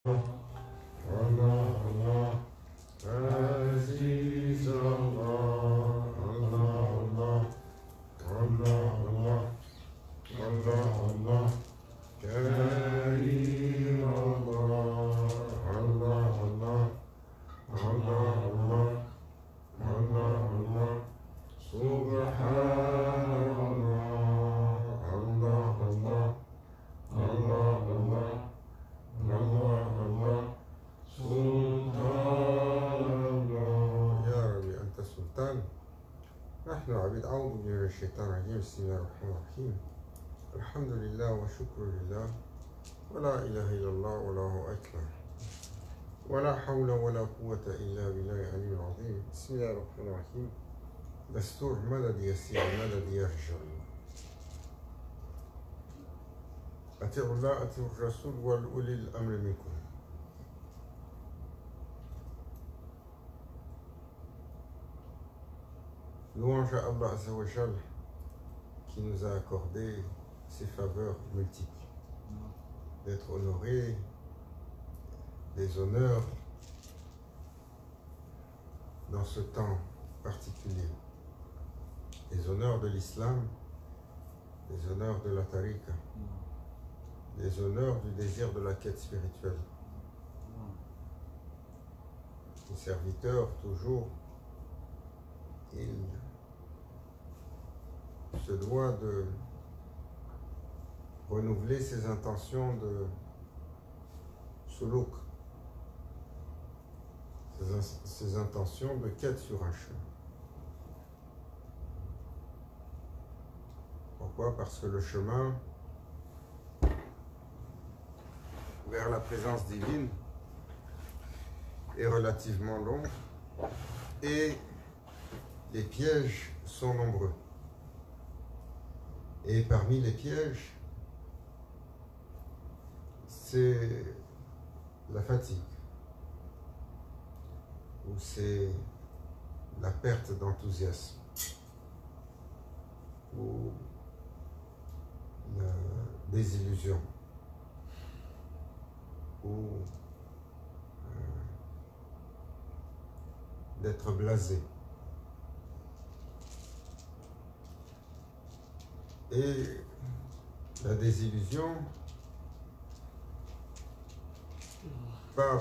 Allah, Allah, Aziz Allah, Allah, Allah, Allah, Allah, Allah, Allah, Karim Allah, Allah, Allah, Allah, Allah, Allah, Allah, Subhanallah, Allah, Allah, Allah, Allah, Allah, Allah, سلطان الله. يا ربي أنت السلطان، نحن عبيد. أعوذ بالله من الشيطان الرجيم. بسم الله الرحمن الرحيم. الحمد لله وشكر لله ولا إله إلا الله والله أكبر ولا حول ولا قوة إلا بالله العلي العظيم. بسم الله الرحمن الرحيم. دستور مدد يسير مدد يرجع. أطيعوا الله أطيعوا الرسول وأولي الأمر منكم. Louange à Allah Azzawajal qui nous a accordé ses faveurs multiples, d'être honoré des honneurs dans ce temps particulier, les honneurs de l'islam, les honneurs de la tariqa, les honneurs du désir de la quête spirituelle. Les serviteurs, toujours, il se doit de renouveler ses intentions de suluk, ses intentions de quête sur un chemin. Pourquoi? Parce que le chemin vers la présence divine est relativement long et les pièges sont nombreux. Et parmi les pièges, c'est la fatigue, ou c'est la perte d'enthousiasme, ou la désillusion, ou d'être blasé. Et la désillusion, pas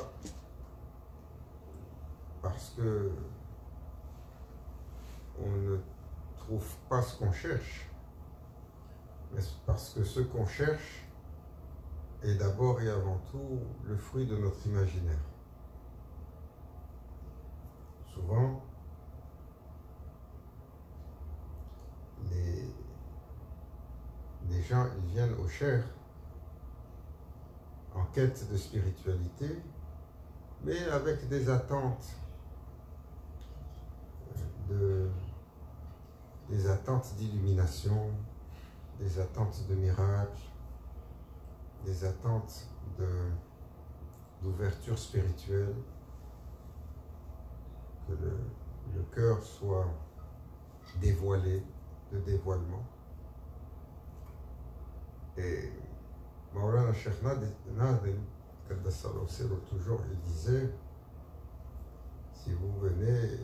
parce que on ne trouve pas ce qu'on cherche, mais parce que ce qu'on cherche est d'abord et avant tout le fruit de notre imaginaire. Souvent, les gens ils viennent au Cher en quête de spiritualité, mais avec des attentes, des attentes d'illumination, des attentes de miracles, des attentes d'ouverture spirituelle, que le cœur soit dévoilé, de dévoilement. Et Maulana Cheikh Nadim, toujours, il disait, si vous venez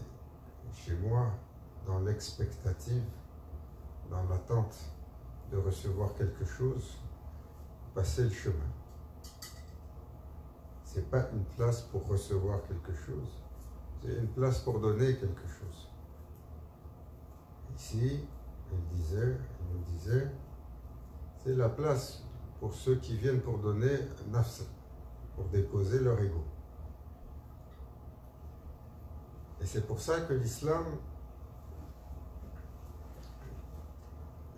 chez moi dans l'expectative, dans l'attente de recevoir quelque chose, passez le chemin. Ce n'est pas une place pour recevoir quelque chose, c'est une place pour donner quelque chose. Ici, il nous disait, c'est la place pour ceux qui viennent pour donner nafs, pour déposer leur ego. Et c'est pour ça que l'islam,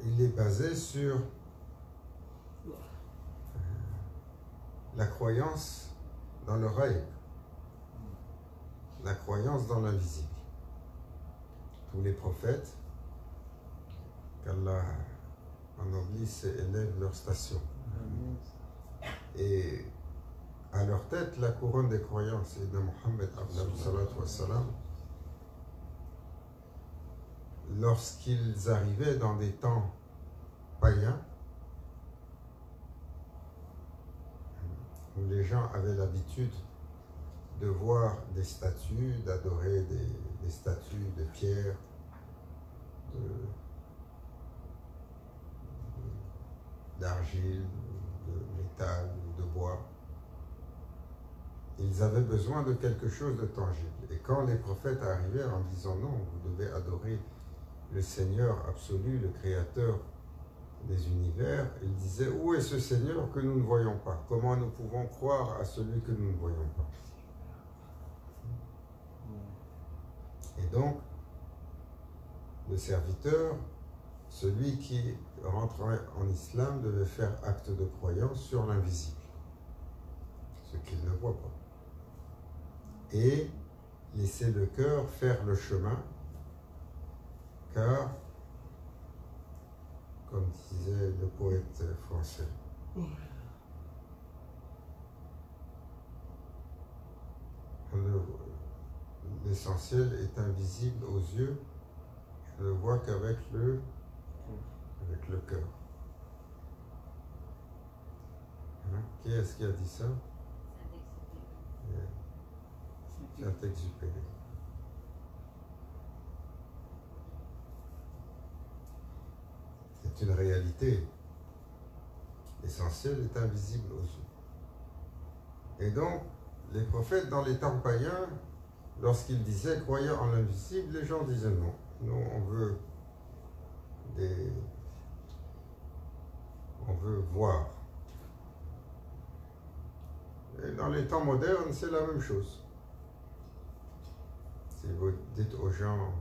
il est basé sur la croyance dans le raïb, la croyance dans l'invisible. Tous les prophètes, qu'Allah ennoblisse et élève leur station. Et à leur tête, la couronne des croyants, c'est de Mohammed, lorsqu'ils arrivaient dans des temps païens, où les gens avaient l'habitude de voir des statues, d'adorer des statues de pierre, d'argile, de métal, de bois. Ils avaient besoin de quelque chose de tangible. Et quand les prophètes arrivaient en disant non, vous devez adorer le Seigneur absolu, le Créateur des univers, ils disaient où est ce Seigneur que nous ne voyons pas? Comment nous pouvons croire à celui que nous ne voyons pas? Et donc, le serviteur, celui qui rentrait en islam, devait faire acte de croyance sur l'invisible, ce qu'il ne voit pas, et laisser le cœur faire le chemin, car, comme disait le poète français, l'essentiel est invisible aux yeux, je ne le vois qu'avec le cœur. Hein? Qui est-ce qui a dit ça? Saint-Exupéry. C'est une réalité. L'essentiel est invisible aux yeux. Et donc, les prophètes dans les temps païens, lorsqu'ils disaient croyez en l'invisible, les gens disaient non. Nous, on veut voir. Et dans les temps modernes, c'est la même chose. Si vous dites aux gens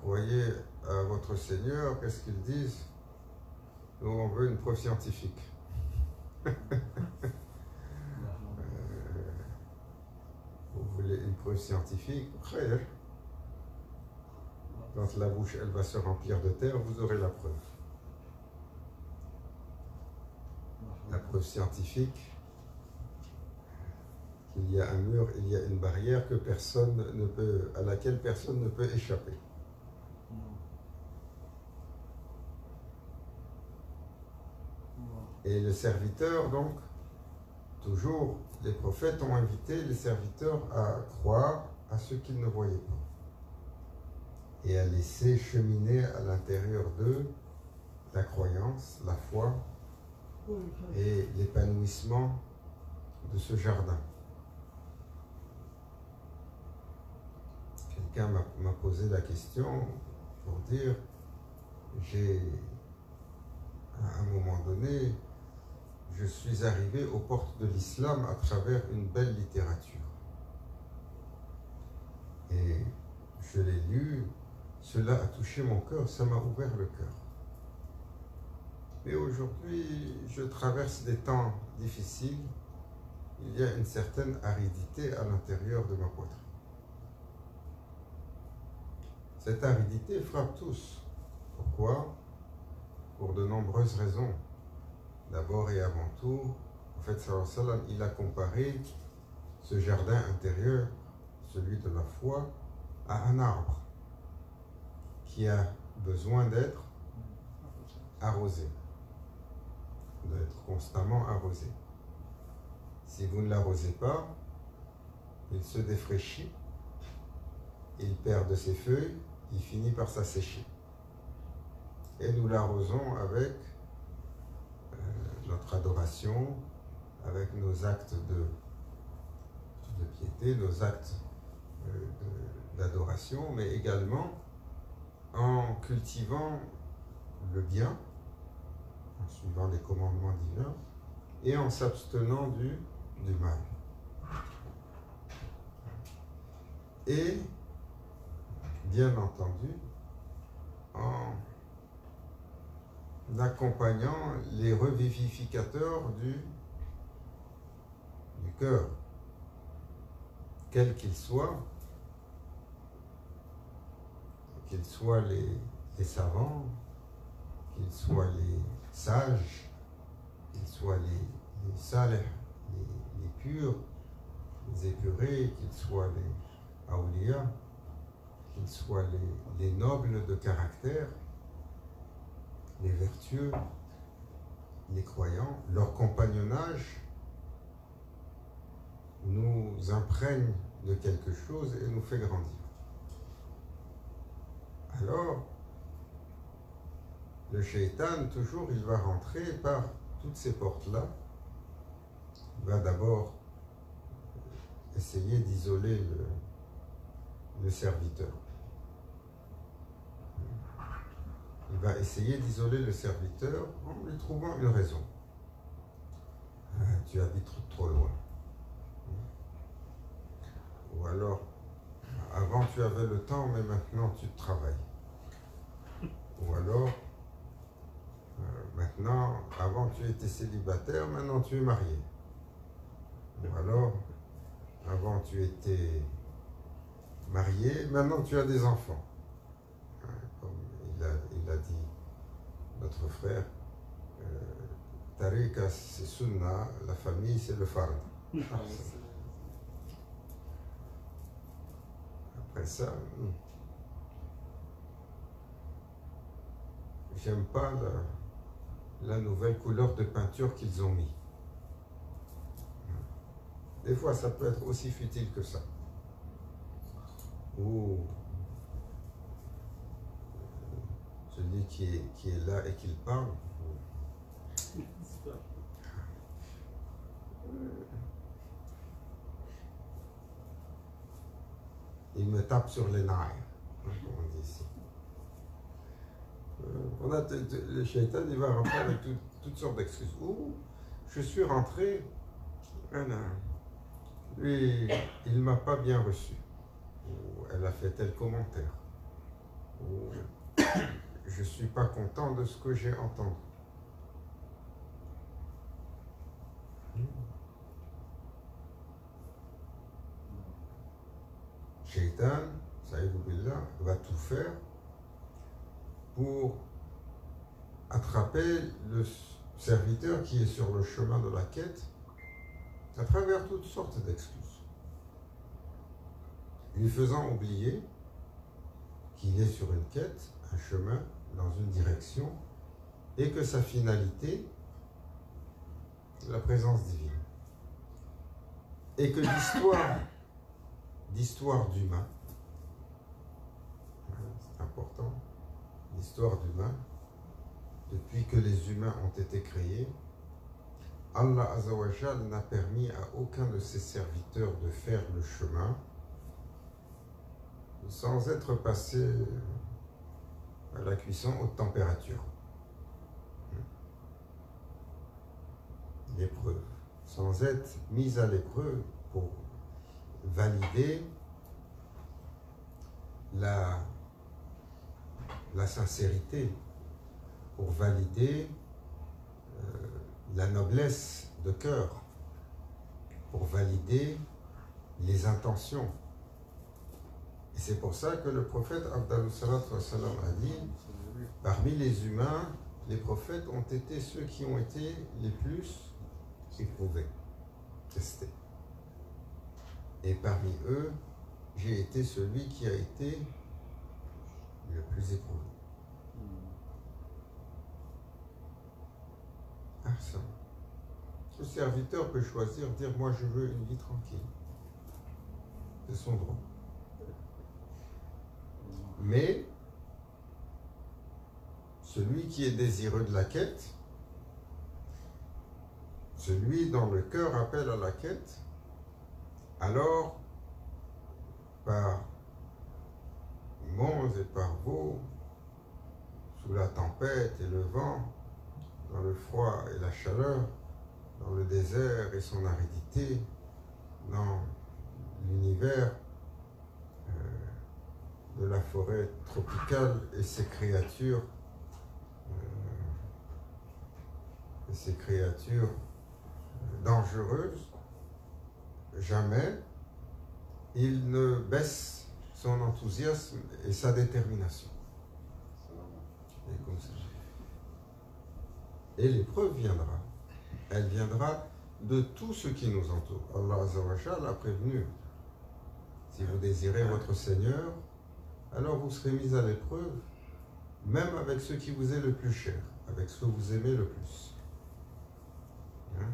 croyez à votre Seigneur, qu'est-ce qu'ils disent? Nous, on veut une preuve scientifique. Vous voulez une preuve scientifique? Frère, quand la bouche elle va se remplir de terre, vous aurez la preuve. La preuve scientifique, qu'il y a un mur, il y a une barrière à laquelle personne ne peut échapper. Et le serviteur, donc, toujours, les prophètes ont invité les serviteurs à croire à ce qu'ils ne voyaient pas et à laisser cheminer à l'intérieur d'eux la croyance, la foi et l'épanouissement de ce jardin. Quelqu'un m'a posé la question pour dire, à un moment donné, je suis arrivé aux portes de l'islam à travers une belle littérature. Et je l'ai lu, cela a touché mon cœur, ça m'a ouvert le cœur. Mais aujourd'hui, je traverse des temps difficiles, il y a une certaine aridité à l'intérieur de ma poitrine. Cette aridité frappe tous. Pourquoi? Pour de nombreuses raisons. D'abord et avant tout, en fait, sallallahu alayhi wa sallam, il a comparé ce jardin intérieur, celui de la foi, à un arbre qui a besoin d'être arrosé, d'être constamment arrosé. Si vous ne l'arrosez pas, il se défraîchit, il perd de ses feuilles, il finit par s'assécher. Et nous l'arrosons avec notre adoration, avec nos actes de piété, nos actes d'adoration, mais également en cultivant le bien, en suivant les commandements divins, et en s'abstenant du mal. Et, bien entendu, en accompagnant les revivificateurs du cœur, quels qu'ils soient les savants, qu'ils soient les sages, qu'ils soient les salih, les purs, les épurés, qu'ils soient les awliya, qu'ils soient les nobles de caractère, les vertueux, les croyants, leur compagnonnage imprègne de quelque chose et nous fait grandir. Alors, le shaitan, toujours, il va rentrer par toutes ces portes-là. Il va d'abord essayer d'isoler le serviteur. Il va essayer d'isoler le serviteur en lui trouvant une raison. Tu habites trop loin. Ou alors, avant tu avais le temps, mais maintenant tu travailles. Ou alors, maintenant, avant tu étais célibataire, maintenant tu es marié. Ou alors, avant tu étais marié, maintenant tu as des enfants. Comme il a dit notre frère, Tariqa c'est Sunna, la famille c'est le Fard. Après ça, j'aime pas la nouvelle couleur de peinture qu'ils ont mis. Des fois, ça peut être aussi futile que ça. Ou celui qui est là et qui parle. Il me tape sur les nerfs, comme on dit ici. Le shaitan, il va rentrer avec toutes sortes d'excuses. Ou je suis rentré, lui, il ne m'a pas bien reçu. Ou elle a fait tel commentaire. Ou je ne suis pas content de ce que j'ai entendu. Shaitan, saïdou billah, va tout faire pour attraper le serviteur qui est sur le chemin de la quête à travers toutes sortes d'excuses, lui faisant oublier qu'il est sur une quête, un chemin, dans une direction, et que sa finalité, c'est la présence divine. Et que l'histoire d'humain, c'est important, l'histoire d'humain, depuis que les humains ont été créés, Allah Azzawajal n'a permis à aucun de ses serviteurs de faire le chemin sans être passé à la cuisson haute température. L'épreuve, sans être mis à l'épreuve pour valider la sincérité, pour valider la noblesse de cœur, pour valider les intentions. Et c'est pour ça que le prophète Abdallah wassalam, a dit, parmi les humains, les prophètes ont été ceux qui ont été les plus éprouvés, testés. Et parmi eux, j'ai été celui qui a été le plus éprouvé. Ah, ça. Le serviteur peut choisir, dire moi je veux une vie tranquille. C'est son droit. Mais celui qui est désireux de la quête, celui dont le cœur appelle à la quête, alors par monts et par veaux, sous la tempête et le vent, dans le froid et la chaleur, dans le désert et son aridité, dans l'univers de la forêt tropicale et ses créatures dangereuses, jamais il ne baisse son enthousiasme et sa détermination. Et comme ça. Et l'épreuve viendra. Elle viendra de tout ce qui nous entoure. Allah Azza wa Jalla a prévenu. Si vous désirez votre Seigneur, alors vous serez mis à l'épreuve, même avec ce qui vous est le plus cher, avec ce que vous aimez le plus. Hein?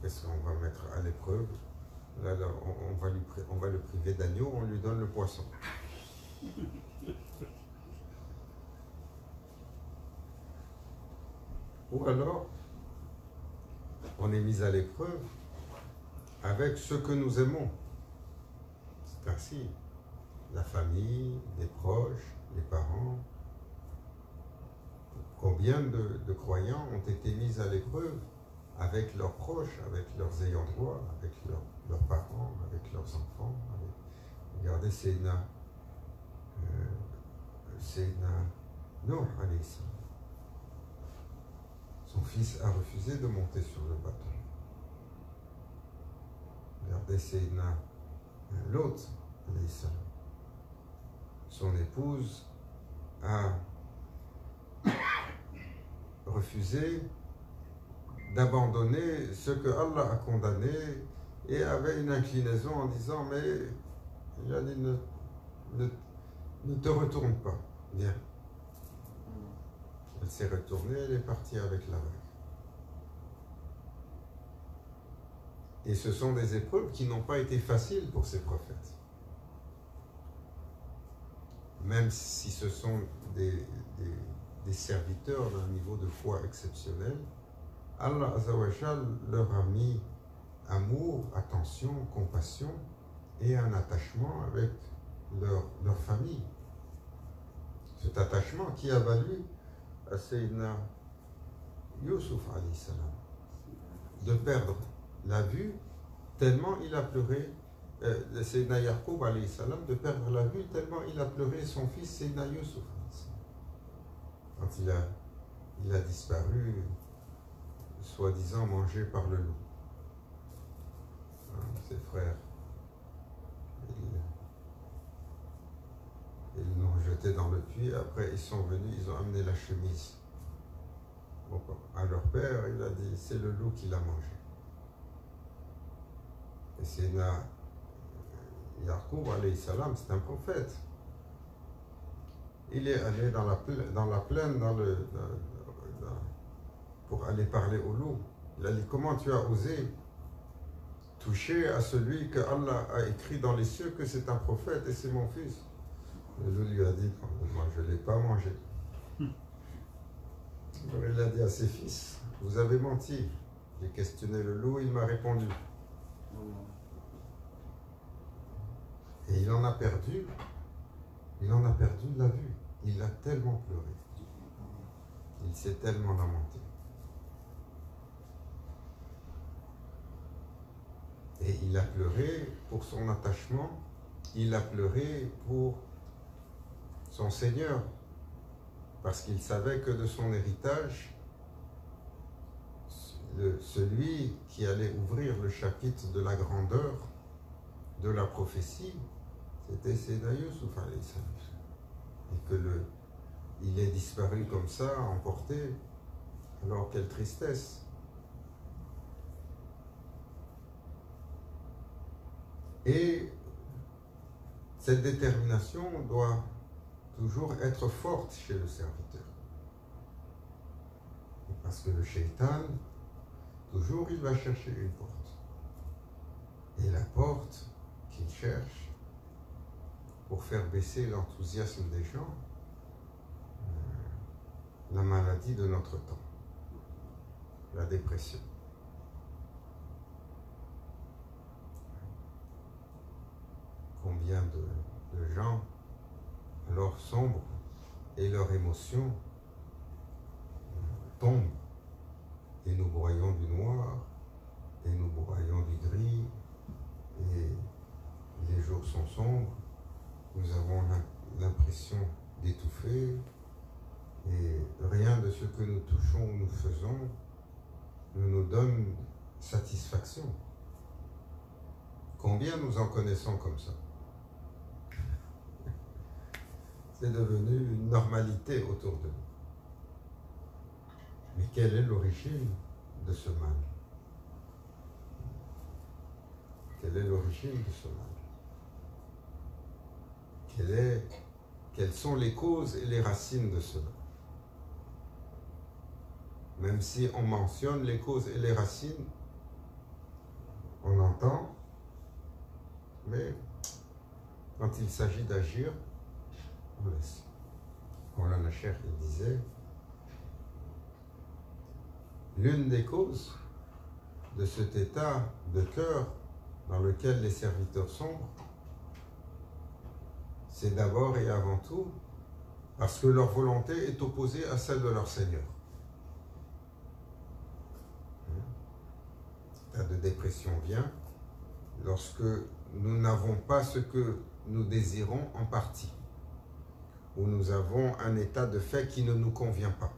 qu'est-ce qu'on va mettre à l'épreuve? Là, on va le priver d'agneau, on lui donne le poisson. Ou alors, on est mis à l'épreuve avec ce que nous aimons. C'est ainsi. La famille, les proches, les parents. Combien de croyants ont été mis à l'épreuve avec leurs proches, avec leurs ayants droit, avec leurs parents, avec leurs enfants. Regardez Séna Nuh alayhi salam. Son fils a refusé de monter sur le bateau. Regardez Séna Lot alayhi salam. Son épouse a refusé d'abandonner ce que Allah a condamné et avait une inclinaison en disant mais il a dit ne te retourne pas, viens. Elle s'est retournée, elle est partie avec la vague. Et ce sont des épreuves qui n'ont pas été faciles pour ces prophètes. Même si ce sont des serviteurs d'un niveau de foi exceptionnel, Allah Azzawajal leur a mis amour, attention, compassion et un attachement avec leur famille. Cet attachement qui a valu à Sayyidina Yusuf alayhi salam de perdre la vue tellement il a pleuré, Sayyidina Yaqub alayhi salam de perdre la vue tellement il a pleuré son fils Sayyidina Yusuf quand il a disparu, soi-disant mangé par le loup. Ses frères, ils l'ont jeté dans le puits. Après, ils sont venus, ils ont amené la chemise à leur père. Il a dit, c'est le loup qui l'a mangé. Et c'est Yaqub alayhi salam, c'est un prophète. Il est allé dans la plaine pour aller parler au loup. Il a dit, comment tu as osé toucher à celui que Allah a écrit dans les cieux que c'est un prophète et c'est mon fils? Le loup lui a dit, moi je ne l'ai pas mangé. Alors il a dit à ses fils, vous avez menti. J'ai questionné le loup, il m'a répondu. Et il en a perdu de la vue. Il a tellement pleuré. Il s'est tellement lamenté. Et il a pleuré pour son attachement, il a pleuré pour son Seigneur, parce qu'il savait que de son héritage, celui qui allait ouvrir le chapitre de la grandeur de la prophétie, c'était Sayyidina Yusuf alayhi salam. Et que il est disparu comme ça, emporté, alors quelle tristesse. Et cette détermination doit toujours être forte chez le serviteur. Parce que le shaitan, toujours il va chercher une porte. Et la porte qu'il cherche pour faire baisser l'enthousiasme des gens, la maladie de notre temps, la dépression. Combien de gens alors sombres et leurs émotions tombent et nous broyons du noir et nous broyons du gris et les jours sont sombres, nous avons l'impression d'étouffer et rien de ce que nous touchons ou nous faisons ne nous donne satisfaction. Combien nous en connaissons comme ça? C'est devenu une normalité autour de nous. Mais quelle est l'origine de ce mal? Quelle est l'origine de ce mal? Quelles sont les causes et les racines de cela? Même si on mentionne les causes et les racines, on entend, mais quand il s'agit d'agir, on laisse. Maulana Cheikh, il disait, l'une des causes de cet état de cœur dans lequel les serviteurs sombrent, c'est d'abord et avant tout parce que leur volonté est opposée à celle de leur Seigneur. L'état de dépression vient lorsque nous n'avons pas ce que nous désirons en partie, ou nous avons un état de fait qui ne nous convient pas.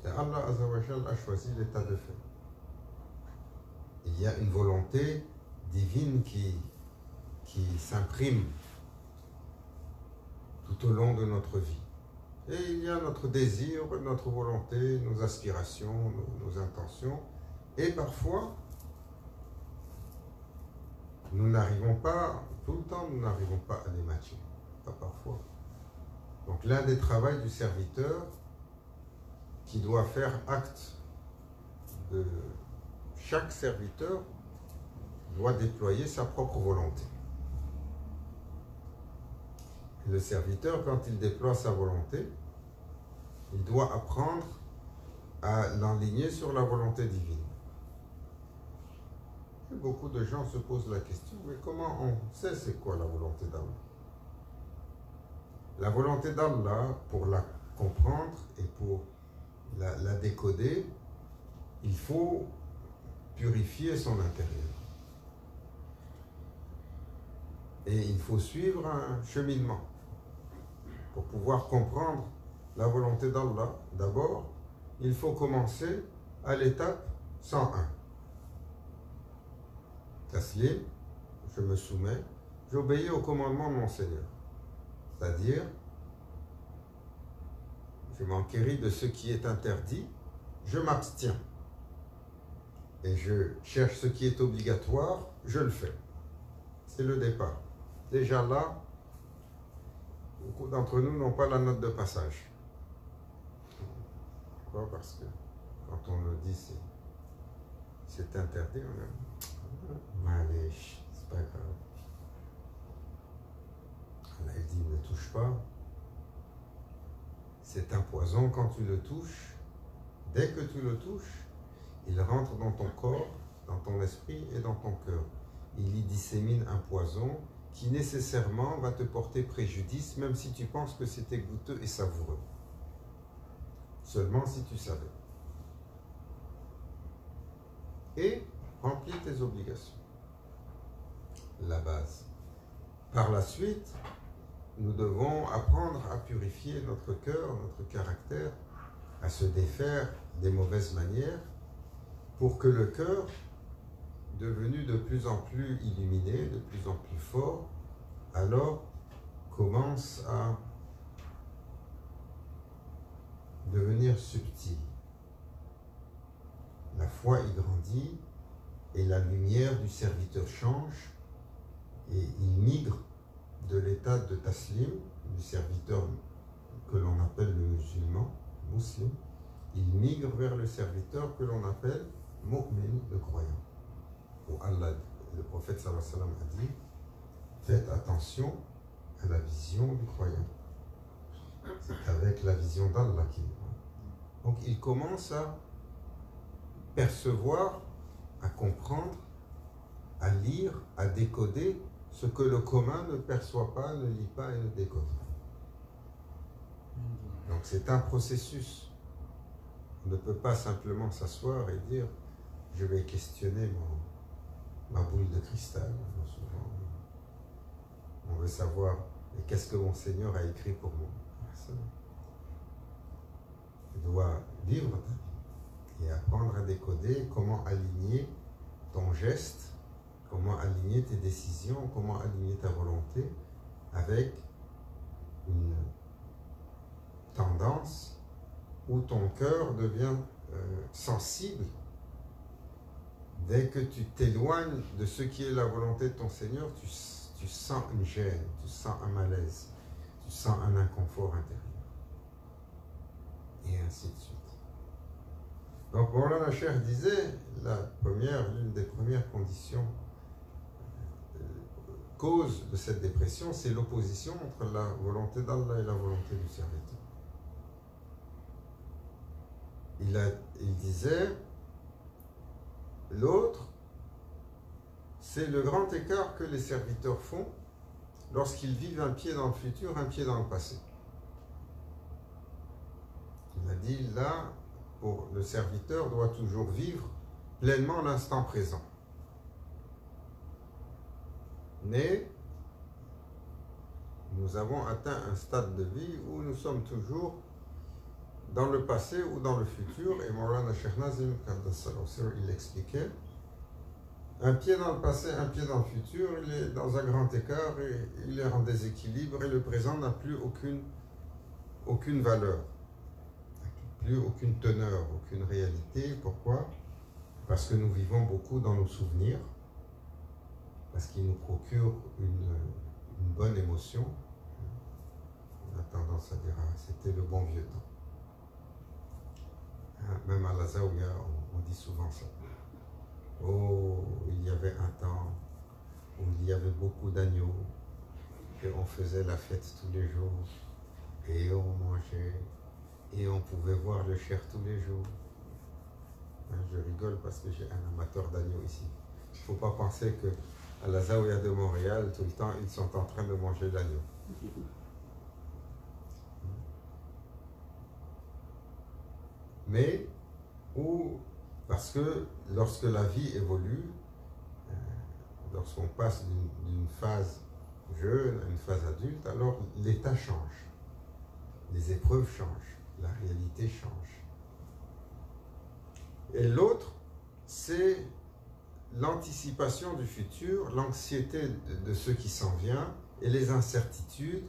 Et Allah Azza wa Jal a choisi l'état de fait. Il y a une volonté divine qui s'imprime tout au long de notre vie. Et il y a notre désir, notre volonté, nos aspirations, nos intentions. Et parfois, nous n'arrivons pas, tout le temps, nous n'arrivons pas à les matcher. Pas parfois. Donc l'un des travaux du serviteur qui doit faire acte de chaque serviteur doit déployer sa propre volonté. Et le serviteur, quand il déploie sa volonté, il doit apprendre à l'enligner sur la volonté divine. Et beaucoup de gens se posent la question, mais comment on sait c'est quoi la volonté d'Allah? La volonté d'Allah, pour la comprendre et pour la décoder, il faut purifier son intérieur. Et il faut suivre un cheminement pour pouvoir comprendre la volonté d'Allah. D'abord, il faut commencer à l'étape 101. Taslim, je me soumets, j'obéis au commandement de mon Seigneur. C'est-à-dire, je m'enquéris de ce qui est interdit, je m'abstiens. Et je cherche ce qui est obligatoire, je le fais. C'est le départ. Déjà là, beaucoup d'entre nous n'ont pas la note de passage. Pourquoi? Parce que quand on le dit, c'est interdit, on a Malèche, c'est pas grave. Allah dit ne touche pas. C'est un poison quand tu le touches. Dès que tu le touches, il rentre dans ton corps, dans ton esprit et dans ton cœur. Il y dissémine un poison qui nécessairement va te porter préjudice, même si tu penses que c'était goûteux et savoureux. Seulement si tu savais. Et remplis tes obligations. La base. Par la suite, nous devons apprendre à purifier notre cœur, notre caractère, à se défaire des mauvaises manières, pour que le cœur, devenu de plus en plus illuminé, de plus en plus fort, alors commence à devenir subtil. La foi y grandit et la lumière du serviteur change et il migre de l'état de taslim, du serviteur que l'on appelle le musulman, muslim, il migre vers le serviteur que l'on appelle mu'min, le croyant. Où Allah, le prophète sallallahu alayhi wa sallam a dit, faites attention à la vision du croyant. C'est avec la vision d'Allah qu'il voit. Donc il commence à percevoir, à comprendre, à lire, à décoder ce que le commun ne perçoit pas, ne lit pas et ne décode pas. Donc c'est un processus. On ne peut pas simplement s'asseoir et dire je vais questionner ma boule de cristal. Souvent, on veut savoir qu'est-ce que mon Seigneur a écrit pour moi. Tu dois vivre ta vie et apprendre à décoder comment aligner ton geste, comment aligner tes décisions, comment aligner ta volonté avec une tendance où ton cœur devient sensible. Dès que tu t'éloignes de ce qui est la volonté de ton Seigneur, tu sens une gêne, tu sens un malaise, tu sens un inconfort intérieur. Et ainsi de suite. Donc Maulana Cheikh disait, l'une des premières conditions, cause de cette dépression, c'est l'opposition entre la volonté d'Allah et la volonté du serviteur. Il disait, l'autre, c'est le grand écart que les serviteurs font lorsqu'ils vivent un pied dans le futur, un pied dans le passé. Il a dit, là, pour le serviteur doit toujours vivre pleinement l'instant présent. Mais nous avons atteint un stade de vie où nous sommes toujours dans le passé ou dans le futur. Et Maulana Cheikh Nazim, il expliquait, un pied dans le passé, un pied dans le futur, il est dans un grand écart et il est en déséquilibre et le présent n'a plus aucune valeur, plus aucune teneur, aucune réalité. Pourquoi? Parce que nous vivons beaucoup dans nos souvenirs, parce qu'ils nous procurent une bonne émotion. On a tendance à dire, ah, c'était le bon vieux temps. Même à la Zaouia, on dit souvent ça. Oh, il y avait un temps où il y avait beaucoup d'agneaux, et on faisait la fête tous les jours, et on mangeait, et on pouvait voir le cher tous les jours. Je rigole parce que j'ai un amateur d'agneaux ici. Il ne faut pas penser qu'à la Zaouia de Montréal, tout le temps, ils sont en train de manger l'agneau. Mais, parce que lorsque la vie évolue, lorsqu'on passe d'une phase jeune à une phase adulte, alors l'état change, les épreuves changent, la réalité change. Et l'autre, c'est l'anticipation du futur, l'anxiété de ce qui s'en vient et les incertitudes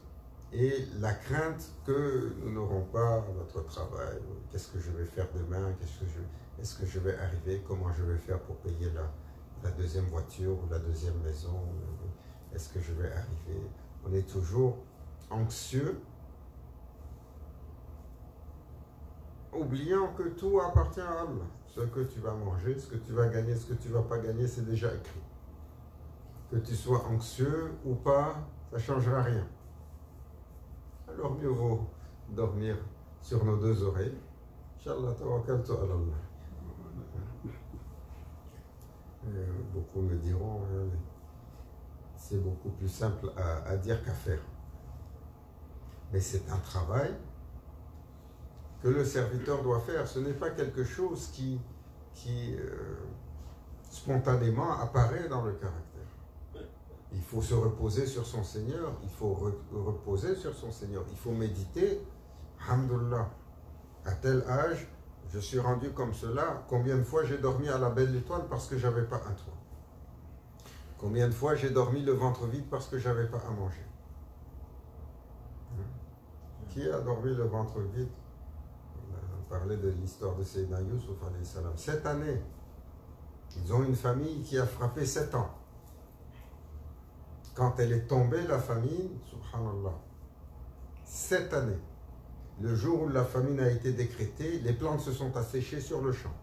et la crainte que nous n'aurons pas notre travail, qu'est-ce que je vais faire demain, est-ce que je vais arriver, comment je vais faire pour payer la deuxième voiture ou la deuxième maison, est-ce que je vais arriver. On est toujours anxieux, oubliant que tout appartient à Allah. Ce que tu vas manger, ce que tu vas gagner, ce que tu ne vas pas gagner, c'est déjà écrit. Que tu sois anxieux ou pas, ça ne changera rien. Alors mieux vaut dormir sur nos deux oreilles. Inch'Allah, tawakkaltu ala Allah. Beaucoup me diront, c'est beaucoup plus simple à dire qu'à faire. Mais c'est un travail que le serviteur doit faire. Ce n'est pas quelque chose qui spontanément apparaît dans le caractère. Il faut se reposer sur son Seigneur, il faut reposer sur son Seigneur, il faut méditer. Alhamdulillah, à tel âge, je suis rendu comme cela. Combien de fois j'ai dormi à la belle étoile parce que je n'avais pas un toit? Combien de fois j'ai dormi le ventre vide parce que je n'avais pas à manger? Qui a dormi le ventre vide? On parlait de l'histoire de Sayyidina Yusuf alayhi salam. 7 années. Ils ont une famille qui a frappé 7 ans. Quand elle est tombée, la famine, subhanallah, 7 années. Le jour où la famine a été décrétée, les plantes se sont asséchées sur le champ.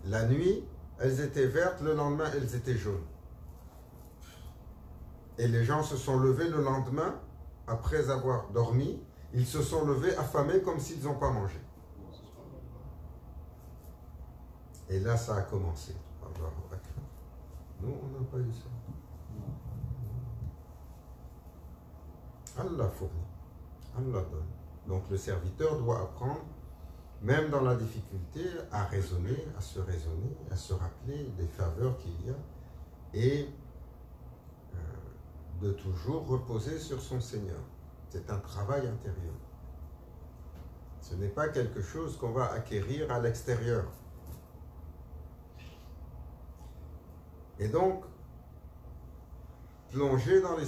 La nuit, elles étaient vertes, le lendemain, elles étaient jaunes. Et les gens se sont levés le lendemain, après avoir dormi, ils se sont levés affamés comme s'ils n'ont pas mangé. Et là, ça a commencé. Nous, on n'a pas eu ça. Allah fournit, Allah donne. Donc le serviteur doit apprendre, même dans la difficulté, à raisonner, à se raisonner, à se rappeler des faveurs qu'il y a et de toujours reposer sur son Seigneur. C'est un travail intérieur. Ce n'est pas quelque chose qu'on va acquérir à l'extérieur. Et donc, plonger dans les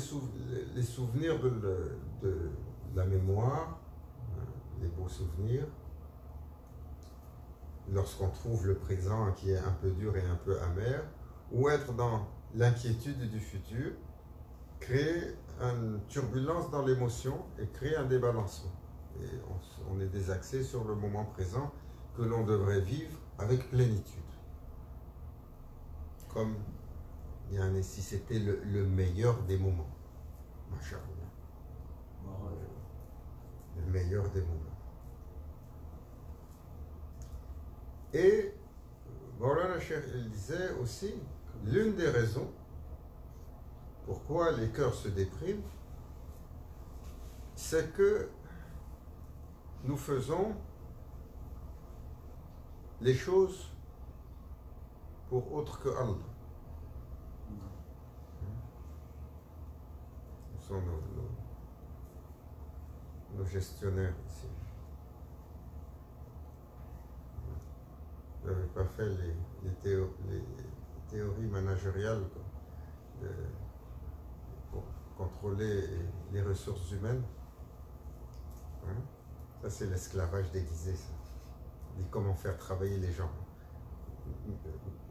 souvenirs de la mémoire, les beaux souvenirs, lorsqu'on trouve le présent qui est un peu dur et un peu amer, ou être dans l'inquiétude du futur, créer une turbulence dans l'émotion et créer un débalancement. Et on est désaxé sur le moment présent que l'on devrait vivre avec plénitude. Comme si c'était le meilleur des moments. Masha'Allah. Le meilleur des moments. Et Maulana Cheikh, il disait aussi, l'une des raisons pourquoi les cœurs se dépriment, c'est que nous faisons les choses pour autre que Allah. Ce sont nos gestionnaires ici. Vous n'avez pas fait les théories managériales pour contrôler les ressources humaines. Hein? Ça, c'est l'esclavage déguisé, ça. Il dit comment faire travailler les gens.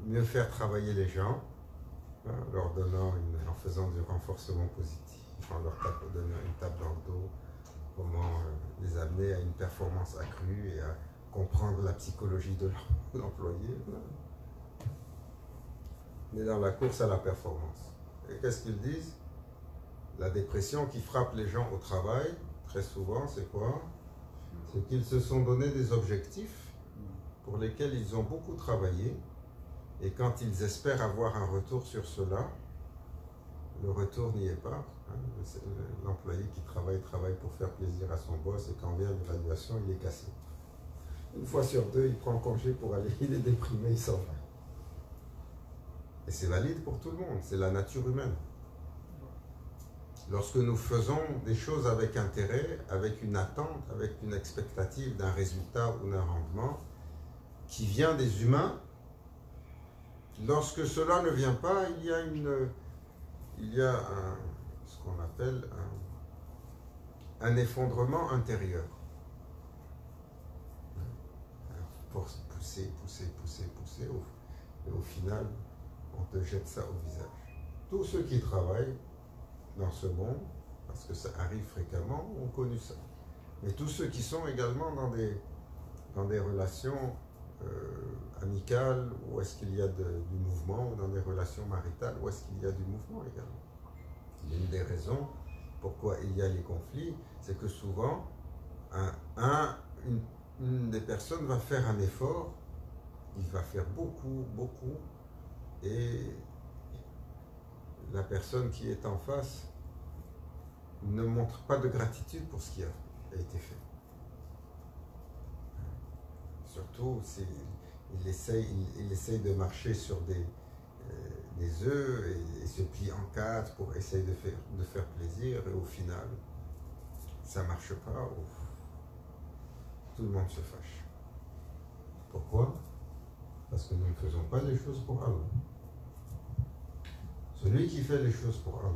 Mieux faire travailler les gens, hein, en faisant du renforcement positif, en leur donnant une tape dans le dos, comment les amener à une performance accrue et à comprendre la psychologie de l'employé. On est dans la course à la performance. Et qu'est-ce qu'ils disent? La dépression qui frappe les gens au travail, très souvent, c'est quoi? C'est qu'ils se sont donné des objectifs pour lesquels ils ont beaucoup travaillé, et quand ils espèrent avoir un retour sur cela, le retour n'y est pas. Hein. L'employé qui travaille pour faire plaisir à son boss, et quand vient l'évaluation, il est cassé. Une fois sur deux, il prend congé pour aller, il est déprimé, il s'en va. Et c'est valide pour tout le monde, c'est la nature humaine. Lorsque nous faisons des choses avec intérêt, avec une attente, avec une expectative d'un résultat ou d'un rendement qui vient des humains, lorsque cela ne vient pas, il y a ce qu'on appelle un effondrement intérieur. Pour pousser, et au final, on te jette ça au visage. Tous ceux qui travaillent dans ce monde, parce que ça arrive fréquemment, ont connu ça. Mais tous ceux qui sont également dans des relations amicales, où est-ce qu'il y a du mouvement, ou dans des relations maritales, où est-ce qu'il y a du mouvement également. L'une des raisons pourquoi il y a les conflits, c'est que souvent, une des personnes va faire un effort, il va faire beaucoup, et la personne qui est en face ne montre pas de gratitude pour ce qui a été fait. Surtout s'il essaye de marcher sur des œufs et se plie en quatre pour essayer de faire plaisir, et au final, ça ne marche pas. Tout le monde se fâche. Pourquoi? Parce que nous ne faisons pas les choses pour Allah. Celui qui fait les choses pour Allah,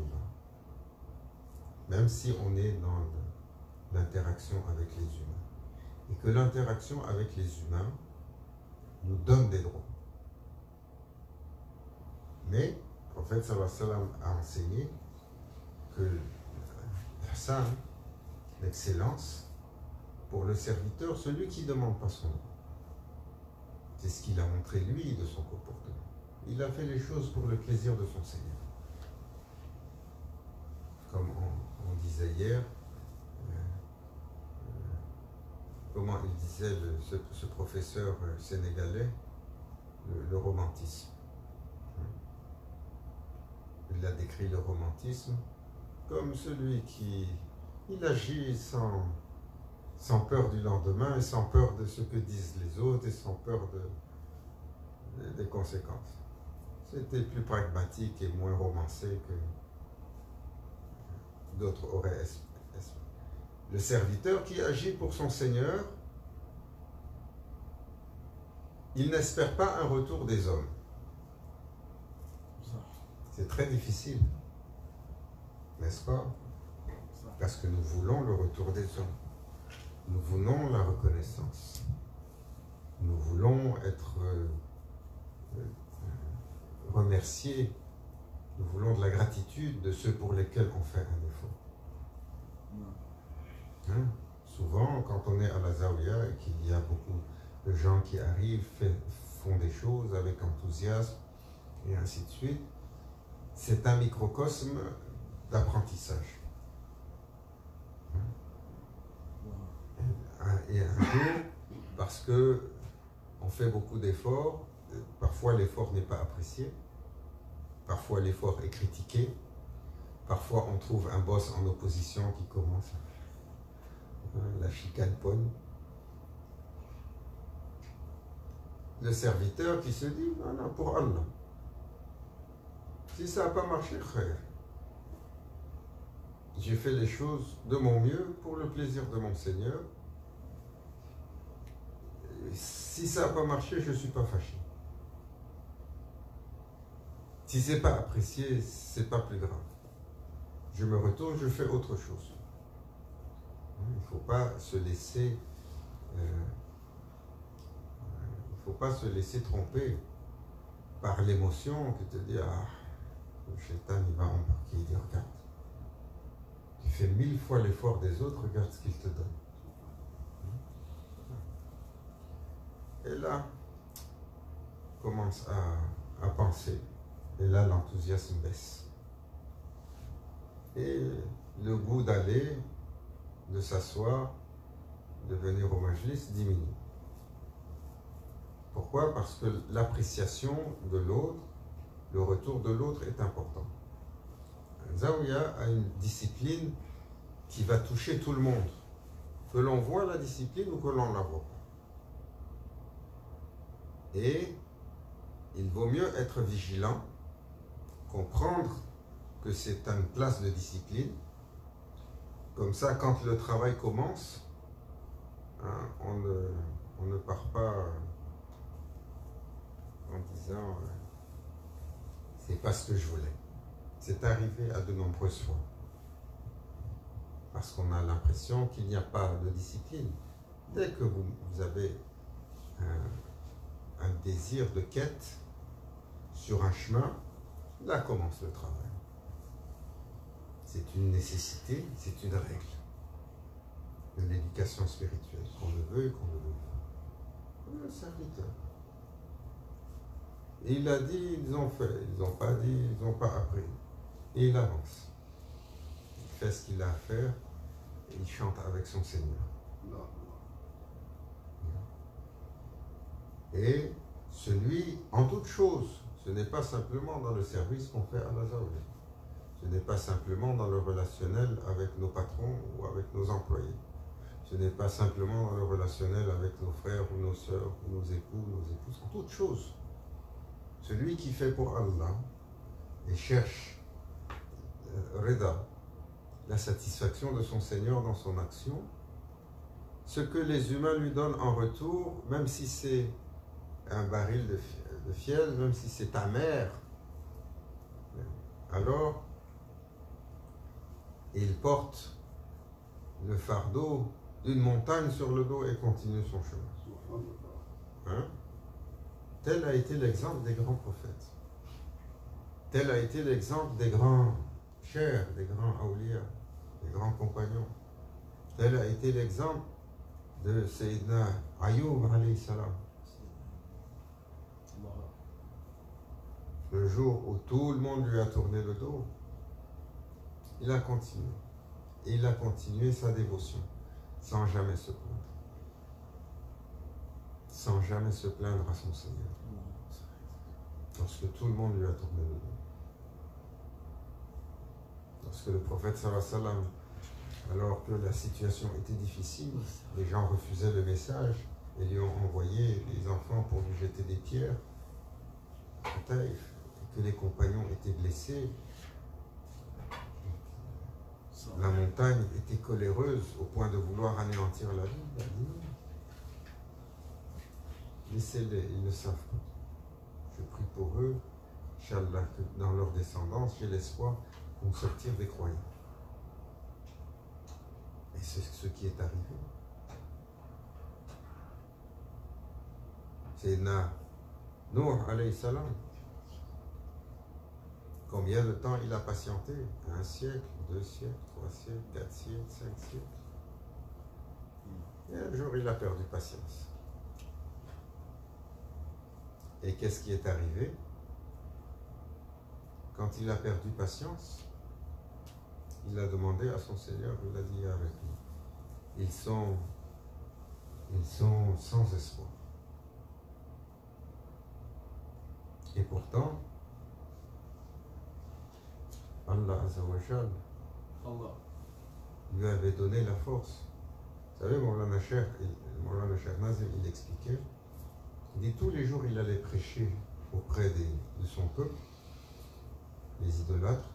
même si on est dans l'interaction avec les humains, et que l'interaction avec les humains nous donne des droits. Mais le prophète sallallahu alayhi wa sallam a enseigné que l'ihsan, l'excellence, pour le serviteur, celui qui ne demande pas son nom. C'est ce qu'il a montré lui de son comportement. Il a fait les choses pour le plaisir de son Seigneur. Comme on disait hier, comment il disait ce professeur sénégalais, le romantisme. Il a décrit le romantisme comme celui qui agit sans peur du lendemain, et sans peur de ce que disent les autres, et sans peur des conséquences. C'était plus pragmatique et moins romancé que d'autres auraient espéré. Le serviteur qui agit pour son Seigneur, il n'espère pas un retour des hommes. C'est très difficile, n'est-ce pas? Parce que nous voulons le retour des hommes. Nous voulons la reconnaissance. Nous voulons être remerciés. Nous voulons de la gratitude de ceux pour lesquels on fait un effort. Hein? Souvent, quand on est à la Zawiya et qu'il y a beaucoup de gens qui arrivent, font des choses avec enthousiasme, et ainsi de suite. C'est un microcosme d'apprentissage. Et un jour, parce que on fait beaucoup d'efforts, parfois l'effort n'est pas apprécié, parfois l'effort est critiqué, parfois on trouve un boss en opposition qui commence la chicane pogne. Le serviteur qui se dit, non, non, pour Allah. Si ça n'a pas marché, frère, j'ai fait les choses de mon mieux pour le plaisir de mon Seigneur. Si ça n'a pas marché, je ne suis pas fâché. Si ce n'est pas apprécié, ce n'est pas plus grave. Je me retourne, je fais autre chose. Il ne faut pas se laisser tromper par l'émotion qui te dit, ah, le shaitan il va embarquer, il dit, regarde, tu fais 1000 fois l'effort des autres, regarde ce qu'il te donne. Et là, commence à penser. Et là, l'enthousiasme baisse. Et le goût d'aller, de s'asseoir, de venir au majlis diminue. Pourquoi? Parce que l'appréciation de l'autre, le retour de l'autre est important. Zawiya a une discipline qui va toucher tout le monde. Que l'on voit la discipline ou que l'on ne la voit pas. Et il vaut mieux être vigilant, comprendre que c'est une place de discipline. Comme ça, quand le travail commence, hein, on ne part pas en disant c'est pas ce que je voulais. C'est arrivé à de nombreuses fois. Parce qu'on a l'impression qu'il n'y a pas de discipline. Dès que vous avez un désir de quête sur un chemin, là commence le travail. C'est une nécessité, c'est une règle de l'éducation spirituelle, qu'on le veuille, qu'on ne le veuille pas. Le serviteur. Et il a dit, ils ont fait, ils n'ont pas dit, ils n'ont pas appris. Et il avance. Il fait ce qu'il a à faire et il chante avec son Seigneur. Et celui, en toute chose, ce n'est pas simplement dans le service qu'on fait à la Zawiya. Ce n'est pas simplement dans le relationnel avec nos patrons ou avec nos employés. Ce n'est pas simplement dans le relationnel avec nos frères ou nos sœurs ou nos époux, nos épouses. En toute chose, celui qui fait pour Allah et cherche Reda, la satisfaction de son Seigneur dans son action, ce que les humains lui donnent en retour, même si c'est un baril de fiel, même si c'est amer, alors il porte le fardeau d'une montagne sur le dos et continue son chemin. Hein? Tel a été l'exemple des grands prophètes. Tel a été l'exemple des grands chers, des grands awliya, des grands compagnons. Tel a été l'exemple de Sayyidina Ayoub alayhi salam. Le jour où tout le monde lui a tourné le dos, il a continué. Et il a continué sa dévotion, sans jamais se plaindre. Sans jamais se plaindre à son Seigneur. Lorsque tout le monde lui a tourné le dos. Lorsque le prophète sallallahu alayhi wa sallam, alors que la situation était difficile, les gens refusaient le message et lui ont envoyé les enfants pour lui jeter des pierres à Taïf, et que les compagnons étaient blessés. La montagne était coléreuse au point de vouloir anéantir la ville. Il a dit non. Laissez-les, ils ne savent pas. Je prie pour eux, Inch'Allah, que dans leur descendance, j'ai l'espoir qu'on sortir des croyants. Et c'est ce qui est arrivé. C'est Nuh alayhi salam. Combien de temps il a patienté? 1 siècle, 2 siècles, 3 siècles, 4 siècles, 5 siècles. Et un jour, il a perdu patience. Et qu'est-ce qui est arrivé? Quand il a perdu patience, il a demandé à son Seigneur, il a dit avec lui, ils sont sans espoir. Et pourtant, Allah Azzawajal lui avait donné la force. Vous savez, Maulana Cheikh Nazim, il expliquait, il dit tous les jours il allait prêcher auprès de son peuple, les idolâtres,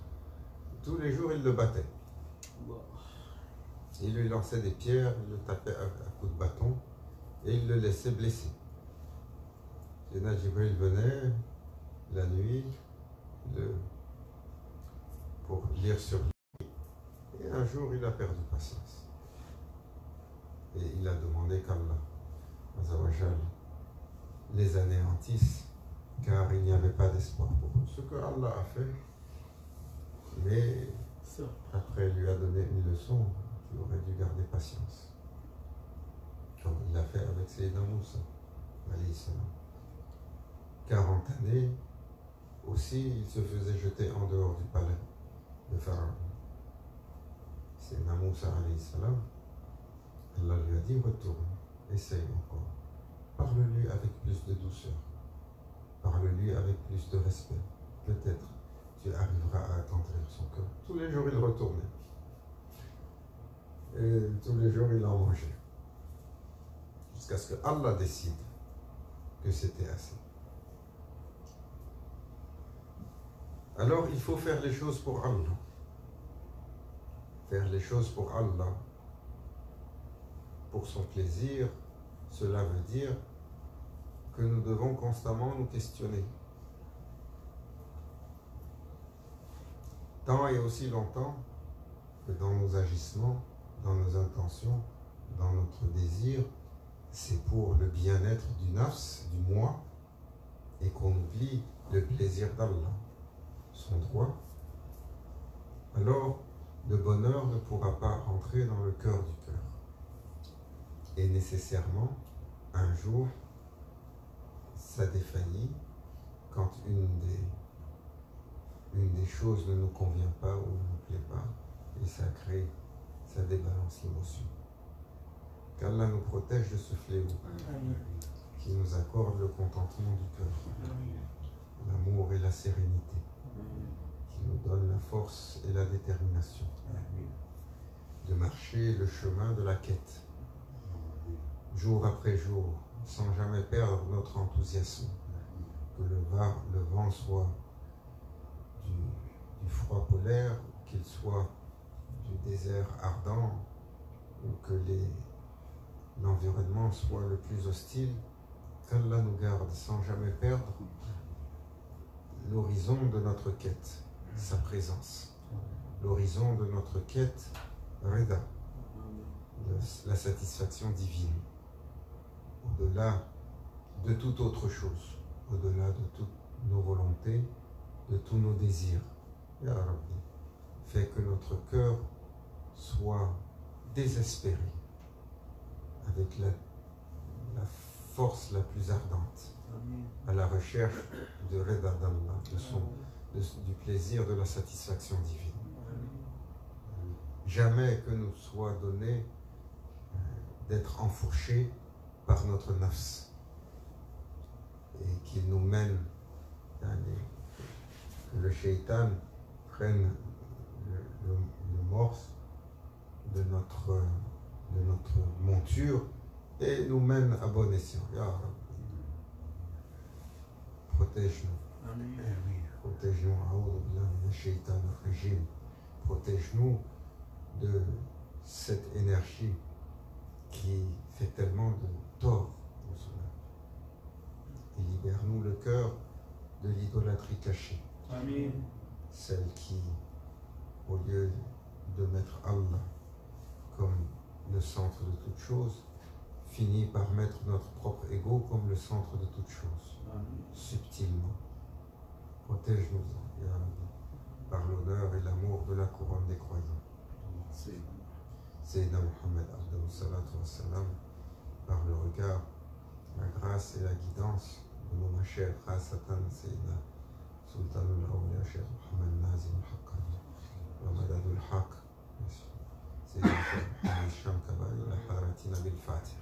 tous les jours il le battait. Il lui lançait des pierres, il le tapait à coups de bâton et il le laissait blessé. Sayyidina Jibril venait la nuit pour lire sur lui. Et un jour, il a perdu patience. Et il a demandé qu'Allah Azzawajal les anéantisse, car il n'y avait pas d'espoir pour eux. Ce que Allah a fait, mais après il lui a donné une leçon, il aurait dû garder patience. Comme il l'a fait avec Sayyidina Moussa, alayhi salam. 40 années, aussi, il se faisait jeter en dehors du palais de Pharaon. Sayyidina Moussa, alayhi salam, Allah lui a dit, retourne, essaye encore. Parle-lui avec plus de douceur. Parle-lui avec plus de respect. Peut-être tu arriveras à attendrir son cœur. Tous les jours, il retournait. Et tous les jours, il en mangeait. Jusqu'à ce que Allah décide que c'était assez. Alors, il faut faire les choses pour Allah. Faire les choses pour Allah, pour son plaisir, cela veut dire que nous devons constamment nous questionner. Tant et aussi longtemps que dans nos agissements, dans nos intentions, dans notre désir, c'est pour le bien-être du nafs, du moi, et qu'on oublie le plaisir d'Allah, son droit, alors le bonheur ne pourra pas rentrer dans le cœur du cœur. Et nécessairement, un jour, ça défaillit quand une des choses ne nous convient pas ou ne nous plaît pas, et ça débalance l'émotion. Qu'Allah nous protège de ce fléau, qui nous accorde le contentement du cœur, l'amour et la sérénité, qui nous donne la force et la détermination de marcher le chemin de la quête, jour après jour, sans jamais perdre notre enthousiasme, que le vent soit du froid polaire, qu'il soit du désert ardent, ou que l'environnement soit le plus hostile, qu'Allah nous garde sans jamais perdre l'horizon de notre quête, sa présence, l'horizon de notre quête, Rida, la satisfaction divine, au-delà de toute autre chose, au-delà de toutes nos volontés, de tous nos désirs. Ya Rabbi, fais que notre cœur soit désespéré, avec la force la plus ardente, à la recherche de Rida d'Allah, du plaisir de la satisfaction divine. Jamais que nous soit donné d'être enfourchés par notre nafs et qu'il nous mène, que le shaitan prenne le morse de notre monture et nous mène à bon escient. Ya Rabbi, protège-nous. Protège-nous. A'oudhu billahi minash shaitanir rajim. Protège-nous de cette énergie qui fait tellement de tort aux humains. Et libère-nous le cœur de l'idolâtrie cachée. Amen. Celle qui, au lieu de mettre Allah comme le centre de toute chose, finit par mettre notre propre ego comme le centre de toute chose, subtilement. Protège-nous, Ya Rabbi, par l'honneur et l'amour de la couronne des croyants. Sayyidina Muhammad alayhi salatu wassalam, par le regard, la grâce et la guidance de nos الشيخ خاصة سيدنا سلطان الأولياء الشيخ محمد نازم حقا ومدد الحق سيدنا الشيخ محمد الشمكباني إلى حارتنا بالفاتحة.